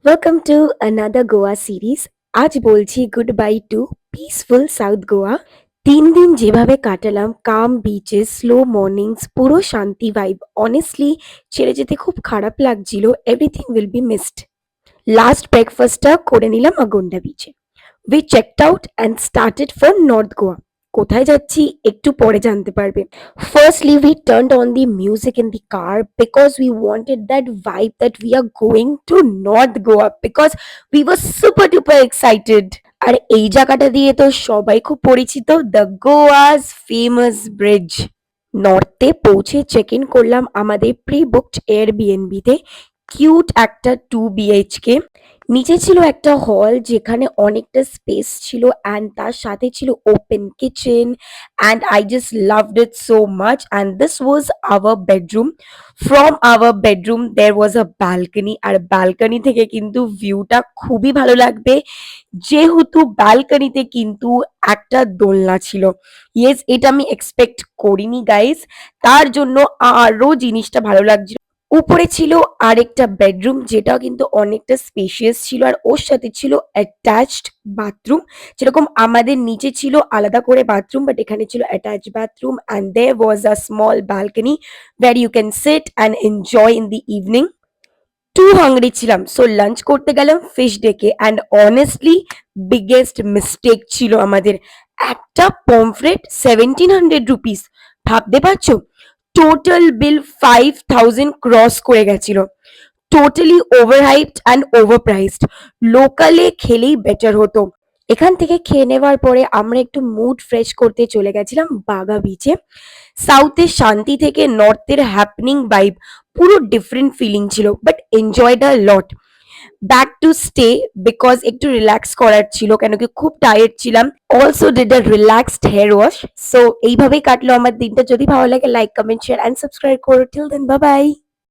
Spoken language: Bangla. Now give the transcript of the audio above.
Welcome to another Goa series. আজ বলছি goodbye to peaceful south Goa. 3 দিন যেভাবে কাটালাম, কাম বিচেস, স্লো মর্নিংস, পুরো শান্তি ভাইব। অনেস্টলি ছেড়ে যেতে খুব খারাপ লাগছিল। Everything will be missed. Last ব্রেকফাস্টটা করে নিলাম আগন্ডা বিচে। We checked out and started for north Goa. কোথায় যাচ্ছি একটু পরে জানতে পারবে। Firstly, we turned on the music in the car because we wanted that vibe that we are going to North Goa because we were super duper excited. আর এই জায়গাটা দিয়ে তো সবাই খুব পরিচিত, দ্য গোয়াস ফেমাস ব্রিজ। নর্থে পৌঁছে চেক ইন করলাম আমাদের প্রি বুকড এয়ারবিএনবিতে। কিউট একটা 2 BHK। নিচে ছিল একটা হল যেখানে অনেকটা স্পেস ছিল অ্যান্ড তার সাথে ছিল open kitchen and I just loved it so much and this was our bedroom. From our bedroom there was a balcony, আর ব্যালকনি থেকে কিন্তু ভিউটা খুবই ভালো লাগবে যেহেতু ব্যালকনিতে কিন্তু একটা দোলনা ছিল। ইয়েস, এটা আমি এক্সপেক্ট করিনি গাইস, তার জন্য আরো জিনিসটা ভালো লাগছিল। উপরে ছিল আরেকটা বেডরুম যেটা কিন্তু অনেকটা স্পেশিয়াস ছিল আর ওর সাথে ছিল অ্যাটাচড বাথরুম। যেরকম আমাদের নিচে ছিল আলাদা করে বাথরুম, বাট এখানে ছিল attach bathroom and there was a small balcony where you can sit and enjoy in the evening. Too hungry ছিলাম, সো লাঞ্চ করতে গেলাম ফিশ ডেকে অ্যান্ড অনেস্টলি বিগেস্ট মিস্টেক ছিল আমাদের। একটা পমফ্রেট 1700 রুপিস, ভাবতে পারছো? টোটাল বিল 5000 ক্রস করে গেছিল। Totally overhyped and overpriced. লোকালে খেলেই বেটার হতো। এখান থেকে খেয়ে নেওয়ার পরে আমরা একটু মুড ফ্রেশ করতে চলে গেছিলাম বাগা বিচে। সাউথের শান্তি থেকে নর্থের হ্যাপনিং ভাইব, পুরো ডিফারেন্ট ফিলিং ছিল, but enjoyed a lot. Back to stay because একটু রিল্যাক্স করার ছিল, কেন কি খুব টায়ার্ড ছিলাম। Also did a relaxed hair wash. So এইভাবেই কাটলো আমার দিনটা। যদি ভালো লাগে like comment share and subscribe করো। Till then bye by.